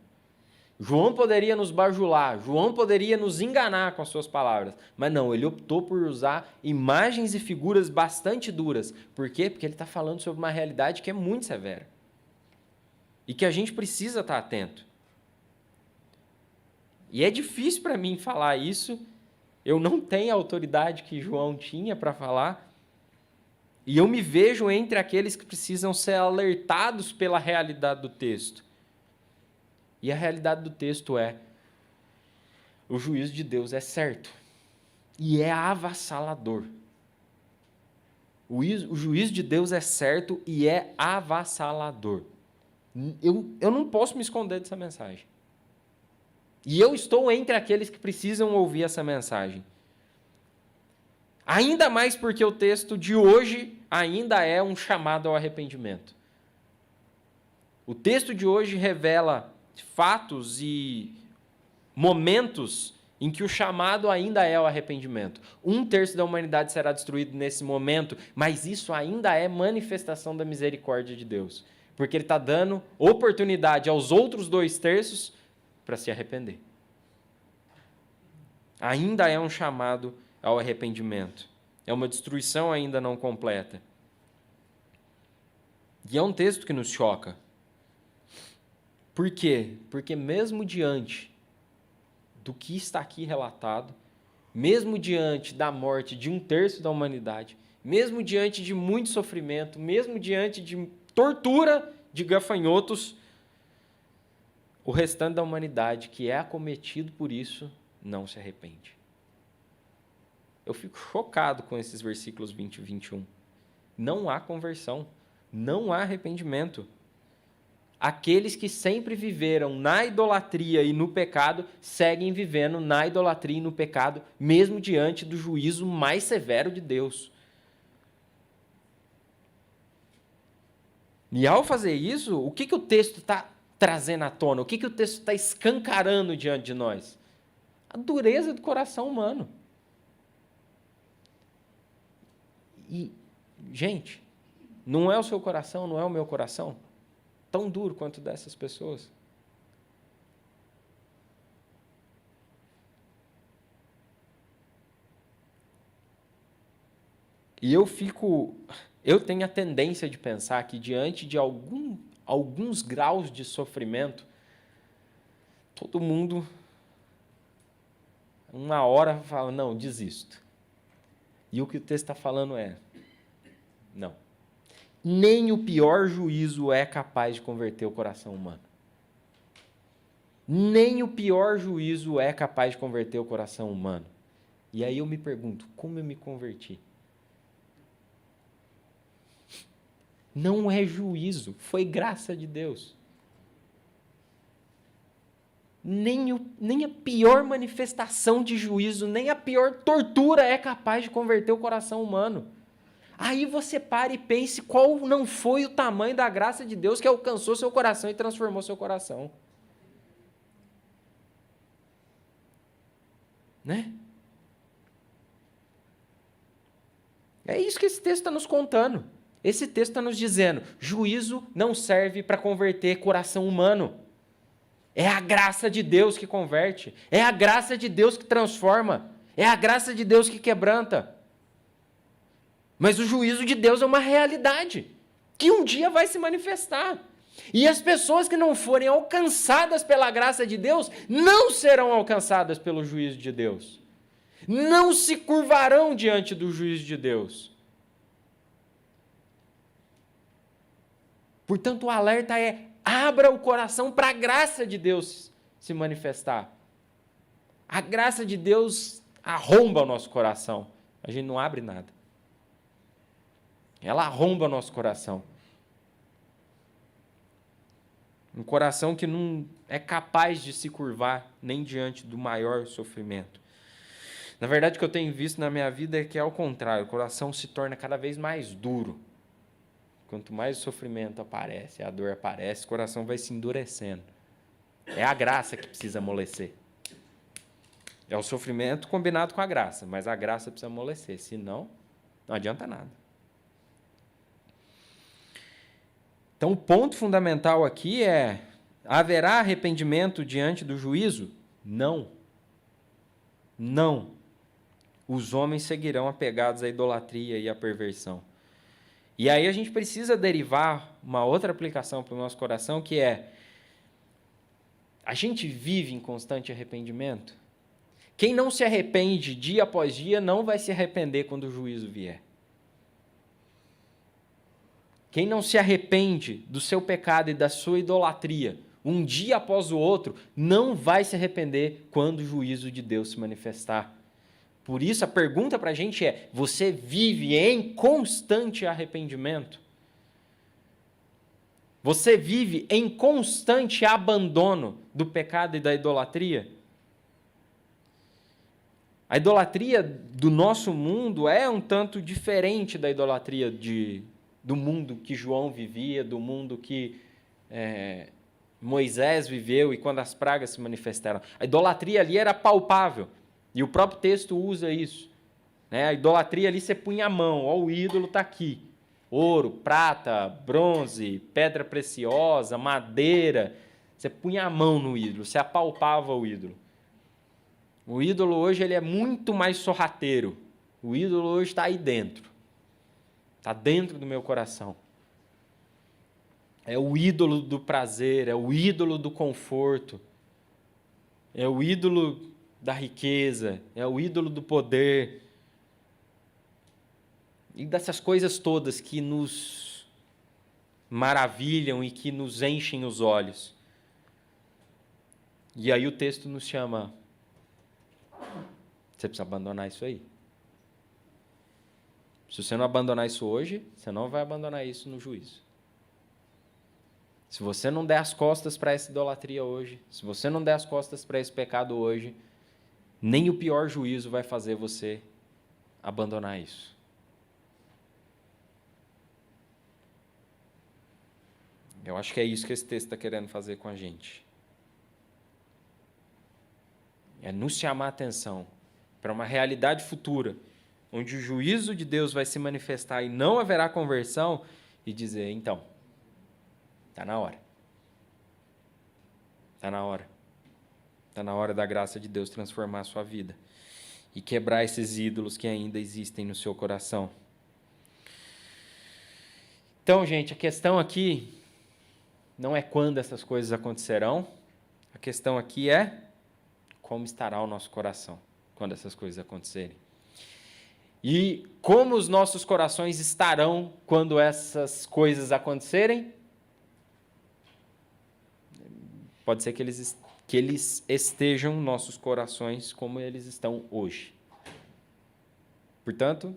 [SPEAKER 1] João poderia nos bajular, João poderia nos enganar com as suas palavras, mas não, ele optou por usar imagens e figuras bastante duras. Por quê? Porque ele está falando sobre uma realidade que é muito severa e que a gente precisa estar atento. E é difícil para mim falar isso, eu não tenho a autoridade que João tinha para falar, e eu me vejo entre aqueles que precisam ser alertados pela realidade do texto. E a realidade do texto é: o juízo de Deus é certo e é avassalador. O juízo de Deus é certo e é avassalador. Eu não posso me esconder dessa mensagem. E eu estou entre aqueles que precisam ouvir essa mensagem. Ainda mais porque o texto de hoje ainda é um chamado ao arrependimento. O texto de hoje revela fatos e momentos em que o chamado ainda é o arrependimento. 1/3 da humanidade será destruído nesse momento, mas isso ainda é manifestação da misericórdia de Deus, porque Ele está dando oportunidade aos outros 2/3 para se arrepender. Ainda é um chamado ao arrependimento. É uma destruição ainda não completa. E é um texto que nos choca. Por quê? Porque mesmo diante do que está aqui relatado, mesmo diante da morte de 1/3 da humanidade, mesmo diante de muito sofrimento, mesmo diante de tortura de gafanhotos, o restante da humanidade que é acometido por isso não se arrepende. Eu fico chocado com esses versículos 20 e 21. Não há conversão, não há arrependimento. Aqueles que sempre viveram na idolatria e no pecado, seguem vivendo na idolatria e no pecado, mesmo diante do juízo mais severo de Deus. E ao fazer isso, o que o texto está trazendo à tona? O que o texto está escancarando diante de nós? A dureza do coração humano. E, gente, não é o seu coração, não é o meu coração tão duro quanto dessas pessoas? E eu tenho a tendência de pensar que diante de alguns graus de sofrimento, todo mundo, uma hora, fala: não, desisto. E o que o texto está falando é: não. Nem o pior juízo é capaz de converter o coração humano. Nem o pior juízo é capaz de converter o coração humano. E aí eu me pergunto, como eu me converti? Não é juízo, foi graça de Deus. Nem a pior manifestação de juízo, nem a pior tortura é capaz de converter o coração humano. Aí você para e pense qual não foi o tamanho da graça de Deus que alcançou seu coração e transformou seu coração. Né? É isso que esse texto está nos contando. Esse texto está nos dizendo, juízo não serve para converter coração humano. É a graça de Deus que converte. É a graça de Deus que transforma. É a graça de Deus que quebranta. Mas o juízo de Deus é uma realidade que um dia vai se manifestar. E as pessoas que não forem alcançadas pela graça de Deus não serão alcançadas pelo juízo de Deus. Não se curvarão diante do juízo de Deus. Portanto, o alerta é: abra o coração para a graça de Deus se manifestar. A graça de Deus arromba o nosso coração. A gente não abre nada. Ela arromba o nosso coração. Um coração que não é capaz de se curvar nem diante do maior sofrimento. Na verdade, o que eu tenho visto na minha vida é que é ao contrário. O coração se torna cada vez mais duro. Quanto mais o sofrimento aparece, a dor aparece, o coração vai se endurecendo. É a graça que precisa amolecer. É o sofrimento combinado com a graça, mas a graça precisa amolecer, senão não adianta nada. Então, o ponto fundamental aqui é: haverá arrependimento diante do juízo? Não. Não. Os homens seguirão apegados à idolatria e à perversão. E aí a gente precisa derivar uma outra aplicação para o nosso coração, que é: a gente vive em constante arrependimento? Quem não se arrepende dia após dia não vai se arrepender quando o juízo vier. Quem não se arrepende do seu pecado e da sua idolatria um dia após o outro não vai se arrepender quando o juízo de Deus se manifestar. Por isso, a pergunta para a gente é: você vive em constante arrependimento? Você vive em constante abandono do pecado e da idolatria? A idolatria do nosso mundo é um tanto diferente da idolatria do mundo que João vivia, do mundo que Moisés viveu e quando as pragas se manifestaram. A idolatria ali era palpável. E o próprio texto usa isso. Né? A idolatria ali você punha a mão, ó, o ídolo está aqui. Ouro, prata, bronze, pedra preciosa, madeira. Você punha a mão no ídolo, você apalpava o ídolo. O ídolo hoje ele é muito mais sorrateiro. O ídolo hoje está aí dentro. Está dentro do meu coração. É o ídolo do prazer, é o ídolo do conforto. É o ídolo da riqueza, é o ídolo do poder, e dessas coisas todas que nos maravilham e que nos enchem os olhos. E aí o texto nos chama: você precisa abandonar isso aí. Se você não abandonar isso hoje, você não vai abandonar isso no juízo. Se você não der as costas para essa idolatria hoje, se você não der as costas para esse pecado hoje, nem o pior juízo vai fazer você abandonar isso. Eu acho que é isso que esse texto está querendo fazer com a gente. É nos chamar a atenção para uma realidade futura, onde o juízo de Deus vai se manifestar e não haverá conversão, e dizer: então, está na hora. Está na hora. Está na hora da graça de Deus transformar a sua vida e quebrar esses ídolos que ainda existem no seu coração. Então, gente, a questão aqui não é quando essas coisas acontecerão, a questão aqui é como estará o nosso coração quando essas coisas acontecerem. E como os nossos corações estarão quando essas coisas acontecerem? Pode ser que eles estejam nossos corações como eles estão hoje. Portanto,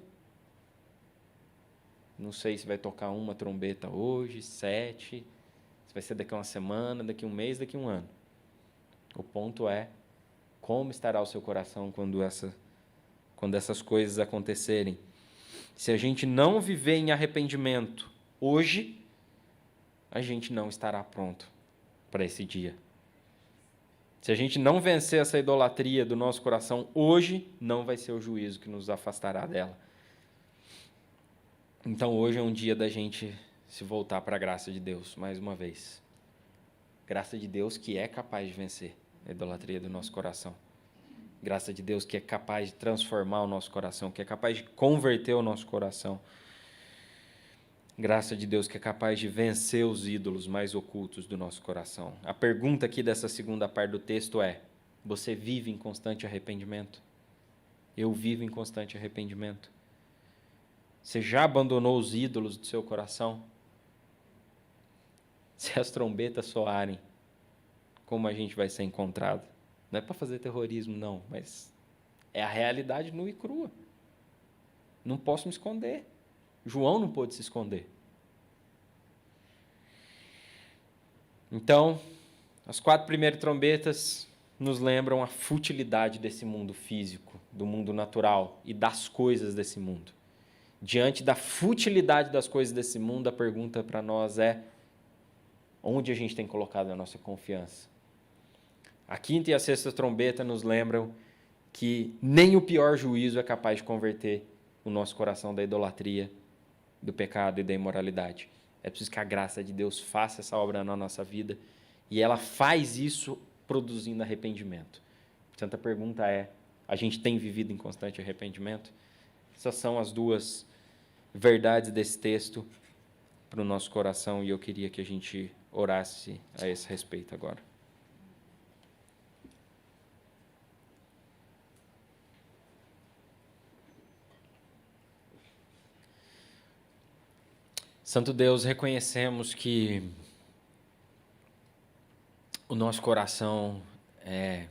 [SPEAKER 1] não sei se vai tocar uma trombeta hoje, 7, se vai ser daqui a uma semana, daqui a um mês, daqui a um ano. O ponto é como estará o seu coração quando essas coisas acontecerem. Se a gente não viver em arrependimento hoje, a gente não estará pronto para esse dia. Se a gente não vencer essa idolatria do nosso coração hoje, não vai ser o juízo que nos afastará dela. Então hoje é um dia da gente se voltar para a graça de Deus, mais uma vez. Graça de Deus que é capaz de vencer a idolatria do nosso coração. Graça de Deus que é capaz de transformar o nosso coração, que é capaz de converter o nosso coração. Graça de Deus que é capaz de vencer os ídolos mais ocultos do nosso coração. A pergunta aqui dessa segunda parte do texto é: você vive em constante arrependimento? Eu vivo em constante arrependimento. Você já abandonou os ídolos do seu coração? Se as trombetas soarem, como a gente vai ser encontrado? Não é para fazer terrorismo, não, mas é a realidade nua e crua. Não posso me esconder. João não pôde se esconder. Então, as 4 primeiras trombetas nos lembram a futilidade desse mundo físico, do mundo natural e das coisas desse mundo. Diante da futilidade das coisas desse mundo, a pergunta para nós é: onde a gente tem colocado a nossa confiança? A 5ª e a 6ª trombeta nos lembram que nem o pior juízo é capaz de converter o nosso coração da idolatria, do pecado e da imoralidade. É preciso que a graça de Deus faça essa obra na nossa vida, e ela faz isso produzindo arrependimento. Portanto, a pergunta é: a gente tem vivido em constante arrependimento? Essas são as 2 verdades desse texto para o nosso coração, e eu queria que a gente orasse a esse respeito agora. Santo Deus, reconhecemos que o nosso coração é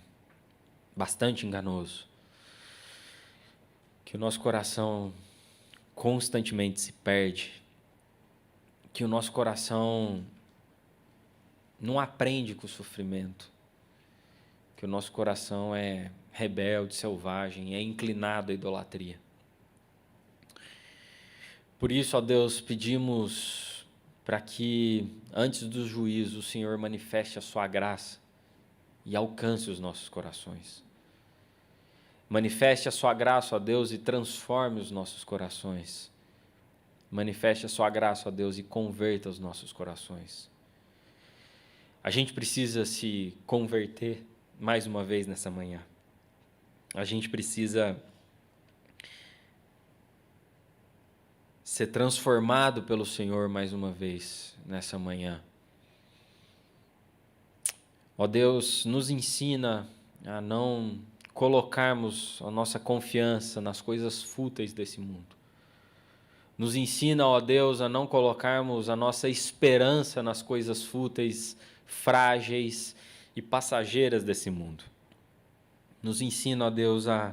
[SPEAKER 1] bastante enganoso, que o nosso coração constantemente se perde, que o nosso coração não aprende com o sofrimento, que o nosso coração é rebelde, selvagem, é inclinado à idolatria. Por isso, ó Deus, pedimos para que, antes do juízo, o Senhor manifeste a sua graça e alcance os nossos corações. Manifeste a sua graça, ó Deus, e transforme os nossos corações. Manifeste a sua graça, ó Deus, e converta os nossos corações. A gente precisa se converter mais uma vez nessa manhã. A gente precisa ser transformado pelo Senhor mais uma vez nessa manhã. Ó Deus, nos ensina a não colocarmos a nossa confiança nas coisas fúteis desse mundo. Nos ensina, ó Deus, a não colocarmos a nossa esperança nas coisas fúteis, frágeis e passageiras desse mundo. Nos ensina, ó Deus, a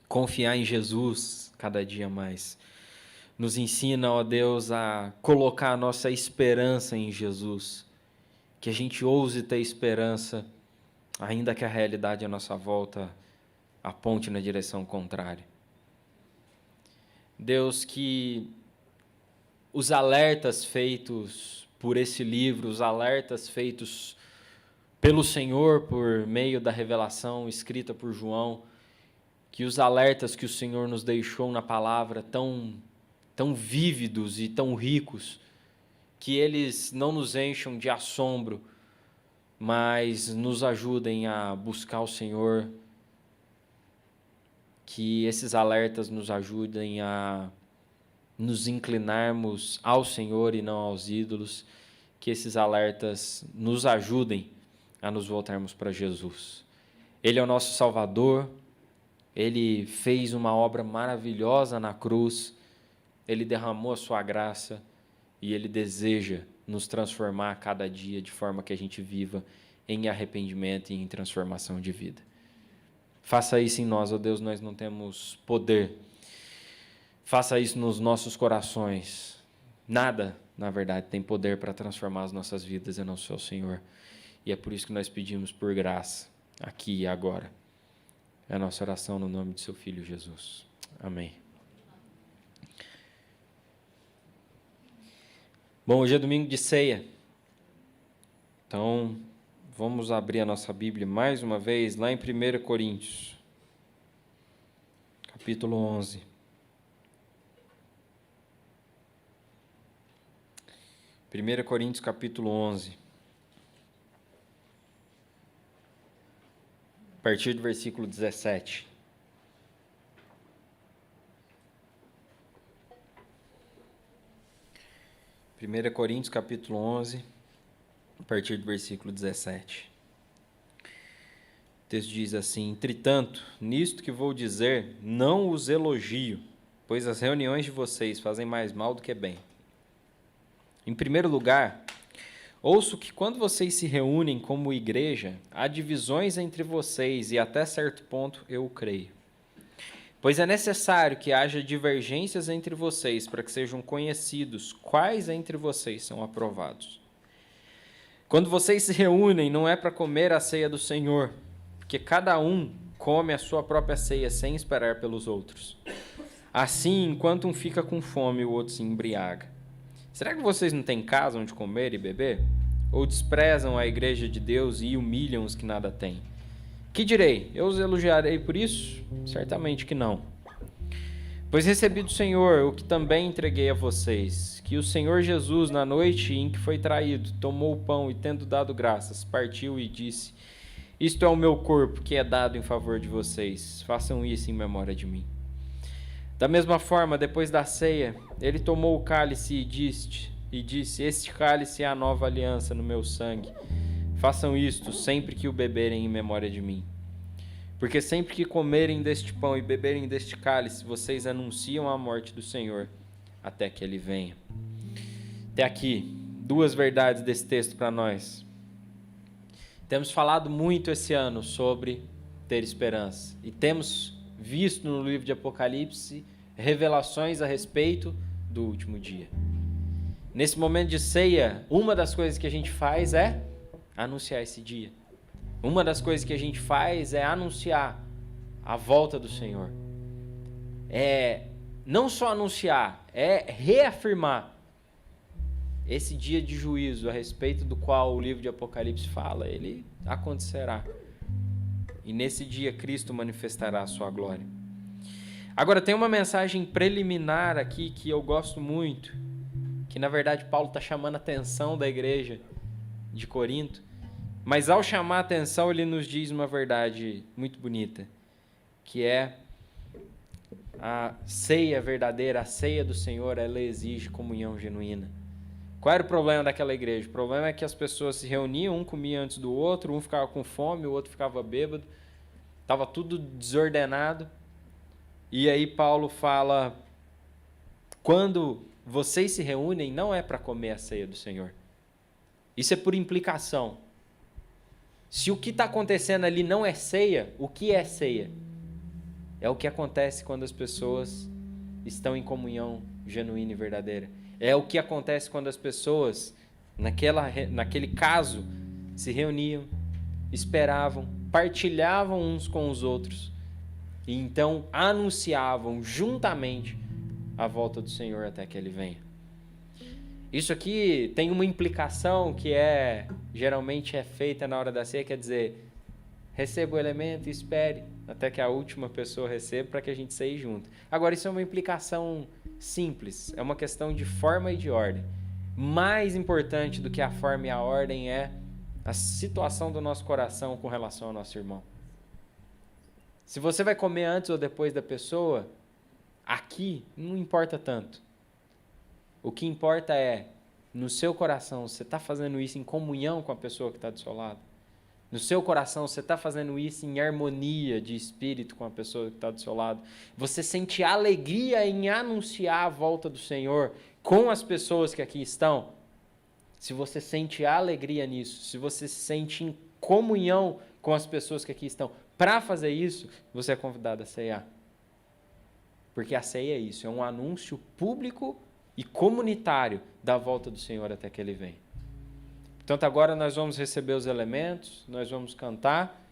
[SPEAKER 1] confiar em Jesus cada dia mais. Nos ensina, ó Deus, a colocar a nossa esperança em Jesus. Que a gente ouse ter esperança, ainda que a realidade à nossa volta aponte na direção contrária. Deus, que os alertas feitos por esse livro, os alertas feitos pelo Senhor por meio da revelação escrita por João, que os alertas que o Senhor nos deixou na palavra tão vívidos e tão ricos, que eles não nos encham de assombro, mas nos ajudem a buscar o Senhor, que esses alertas nos ajudem a nos inclinarmos ao Senhor e não aos ídolos, que esses alertas nos ajudem a nos voltarmos para Jesus. Ele é o nosso Salvador, Ele fez uma obra maravilhosa na cruz, Ele derramou a sua graça e Ele deseja nos transformar a cada dia de forma que a gente viva em arrependimento e em transformação de vida. Faça isso em nós, ó Deus, nós não temos poder. Faça isso nos nossos corações. Nada, na verdade, tem poder para transformar as nossas vidas, a não ser o Senhor. E é por isso que nós pedimos por graça, aqui e agora. É a nossa oração no nome de seu Filho Jesus. Amém. Bom, hoje é domingo de ceia. Então, vamos abrir a nossa Bíblia mais uma vez, lá em 1 Coríntios, capítulo 11. 1 Coríntios, capítulo 11. A partir do versículo 17. Primeira Coríntios, capítulo 11, a partir do versículo 17. O texto diz assim: Entretanto, nisto que vou dizer, não os elogio, pois as reuniões de vocês fazem mais mal do que bem. Em primeiro lugar, ouço que quando vocês se reúnem como igreja, há divisões entre vocês e até certo ponto eu o creio. Pois é necessário que haja divergências entre vocês para que sejam conhecidos quais entre vocês são aprovados. Quando vocês se reúnem, não é para comer a ceia do Senhor, porque cada um come a sua própria ceia sem esperar pelos outros. Assim, enquanto um fica com fome, o outro se embriaga. Será que vocês não têm casa onde comer e beber? Ou desprezam a igreja de Deus e humilham os que nada têm? Que direi? Eu os elogiarei por isso? Certamente que não. Pois recebi do Senhor o que também entreguei a vocês, que o Senhor Jesus, na noite em que foi traído, tomou o pão e, tendo dado graças, partiu e disse: Isto é o meu corpo, que é dado em favor de vocês. Façam isso em memória de mim. Da mesma forma, depois da ceia, ele tomou o cálice e disse: Este cálice é a nova aliança no meu sangue. Façam isto sempre que o beberem em memória de mim. Porque sempre que comerem deste pão e beberem deste cálice, vocês anunciam a morte do Senhor, até que ele venha. Até aqui, duas verdades desse texto para nós. Temos falado muito esse ano sobre ter esperança. E temos visto no livro de Apocalipse revelações a respeito do último dia. Nesse momento de ceia, uma das coisas que a gente faz é anunciar esse dia. Uma das coisas que a gente faz é anunciar a volta do Senhor. É não só anunciar, é reafirmar esse dia de juízo a respeito do qual o livro de Apocalipse fala. Ele acontecerá. E nesse dia Cristo manifestará a sua glória. Agora tem uma mensagem preliminar aqui que eu gosto muito, que na verdade Paulo está chamando a atenção da igreja de Corinto, mas ao chamar a atenção ele nos diz uma verdade muito bonita, que é a ceia verdadeira, a ceia do Senhor, ela exige comunhão genuína. Qual era o problema daquela igreja? O problema é que as pessoas se reuniam, um comia antes do outro, um ficava com fome, o outro ficava bêbado, estava tudo desordenado. E aí Paulo fala, quando vocês se reúnem, não é para comer a ceia do Senhor. Isso é por implicação. Se o que está acontecendo ali não é ceia, o que é ceia? É o que acontece quando as pessoas estão em comunhão genuína e verdadeira. É o que acontece quando as pessoas, naquele caso, se reuniam, esperavam, partilhavam uns com os outros e então anunciavam juntamente a volta do Senhor até que Ele venha. Isso aqui tem uma implicação que geralmente é feita na hora da ceia, quer dizer, receba o elemento e espere até que a última pessoa receba para que a gente ceie junto. Agora, isso é uma implicação simples, é uma questão de forma e de ordem. Mais importante do que a forma e a ordem é a situação do nosso coração com relação ao nosso irmão. Se você vai comer antes ou depois da pessoa, aqui não importa tanto. O que importa é, no seu coração, você está fazendo isso em comunhão com a pessoa que está do seu lado? No seu coração, você está fazendo isso em harmonia de espírito com a pessoa que está do seu lado? Você sente alegria em anunciar a volta do Senhor com as pessoas que aqui estão? Se você sente alegria nisso, se você se sente em comunhão com as pessoas que aqui estão, para fazer isso, você é convidado a ceiar. Porque a ceia é isso, é um anúncio público e comunitário da volta do Senhor até que Ele venha. Portanto, agora nós vamos receber os elementos, nós vamos cantar,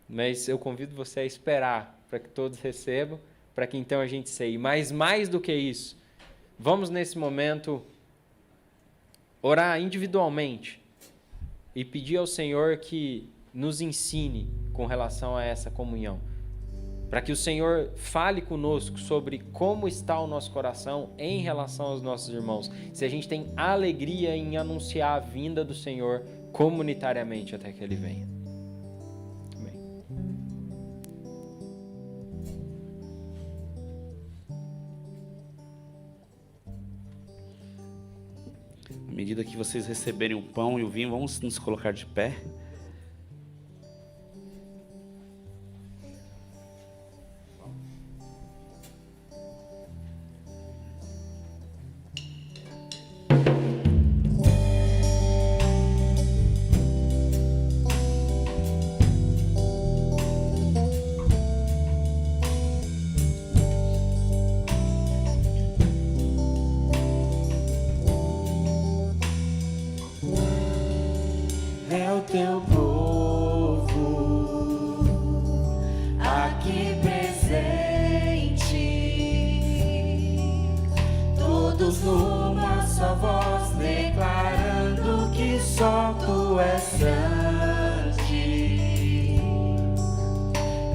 [SPEAKER 1] mas eu convido você a esperar para que todos recebam, para que então a gente ceie. Mas mais do que isso, vamos nesse momento orar individualmente e pedir ao Senhor que nos ensine com relação a essa comunhão. Para que o Senhor fale conosco sobre como está o nosso coração em relação aos nossos irmãos. Se a gente tem alegria em anunciar a vinda do Senhor comunitariamente até que Ele venha. Amém.
[SPEAKER 2] À medida que vocês receberem o pão e o vinho, vamos nos colocar de pé.
[SPEAKER 3] É o teu povo aqui presente, todos numa só voz declarando que só tu és santo.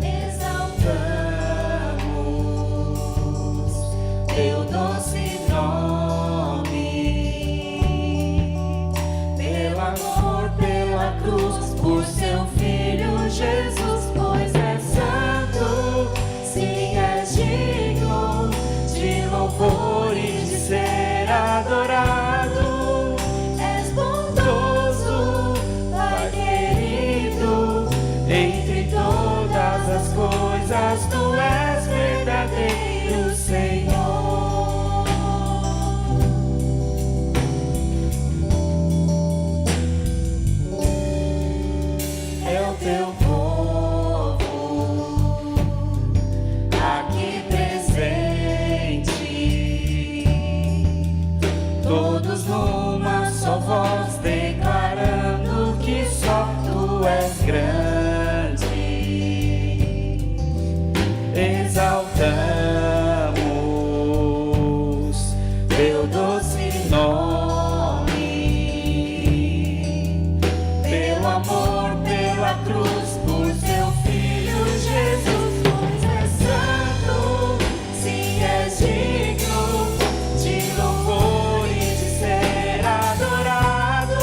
[SPEAKER 3] Exaltamos teu doce nome, pelo amor, pela cruz, por seu Filho Jesus, pois é santo, sim, és digno de louvor e de ser adorado. És bondoso, Pai querido, entre todas as coisas tu és verdadeiro, Senhor. É o teu povo aqui presente, todos numa só voz declarando que só tu és grande. Exaltamos teu doce nome, pelo amor, pela cruz, por seu Filho Jesus, pois é santo, sim, és digno de louvor e de ser adorado.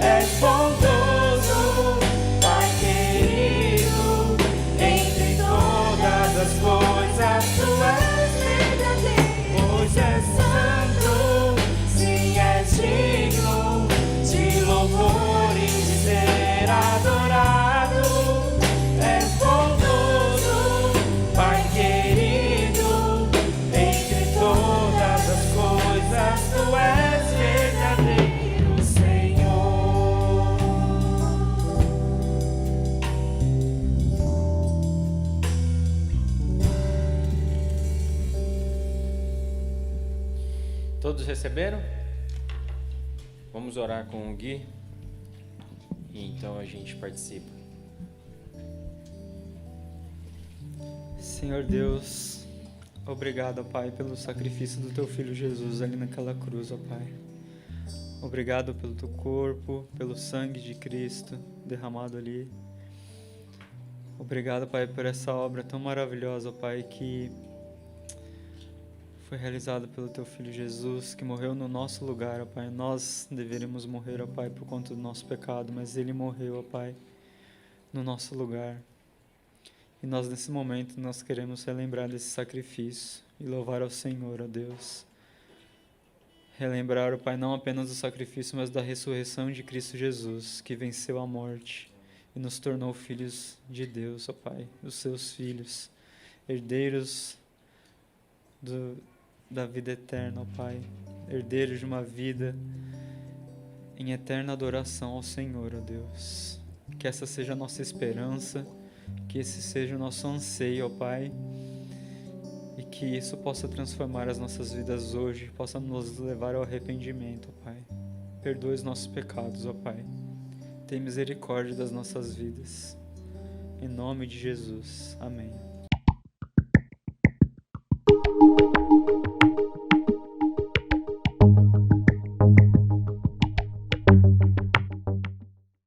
[SPEAKER 3] És bondoso, Pai querido, entre todas as coisas tu és verdadeiro, pois és santo, sim, és digno de louvor e de ser adorado. És bondoso, Pai querido, entre todas as coisas tu és verdadeiro, Senhor.
[SPEAKER 1] Todos receberam? Vamos orar com o Gui e então a gente participa.
[SPEAKER 4] Senhor Deus, obrigado, ó Pai, pelo sacrifício do Teu Filho Jesus ali naquela cruz, ó Pai. Obrigado pelo Teu corpo, pelo sangue de Cristo derramado ali. Obrigado, Pai, por essa obra tão maravilhosa, ó Pai, que foi realizada pelo Teu Filho Jesus, que morreu no nosso lugar, ó Pai. Nós deveríamos morrer, ó Pai, por conta do nosso pecado, mas Ele morreu, ó Pai, no nosso lugar. E nós, nesse momento, nós queremos relembrar desse sacrifício e louvar ao Senhor, ó Deus. Relembrar, ó Pai, não apenas do sacrifício, mas da ressurreição de Cristo Jesus, que venceu a morte e nos tornou filhos de Deus, ó Pai, os seus filhos, herdeiros da vida eterna, ó Pai, herdeiros de uma vida em eterna adoração ao Senhor, ó Deus. Que essa seja a nossa esperança, que esse seja o nosso anseio, ó Pai, e que isso possa transformar as nossas vidas hoje, possa nos levar ao arrependimento, ó Pai. Perdoe os nossos pecados, ó Pai. Tem misericórdia das nossas vidas. Em nome de Jesus. Amém.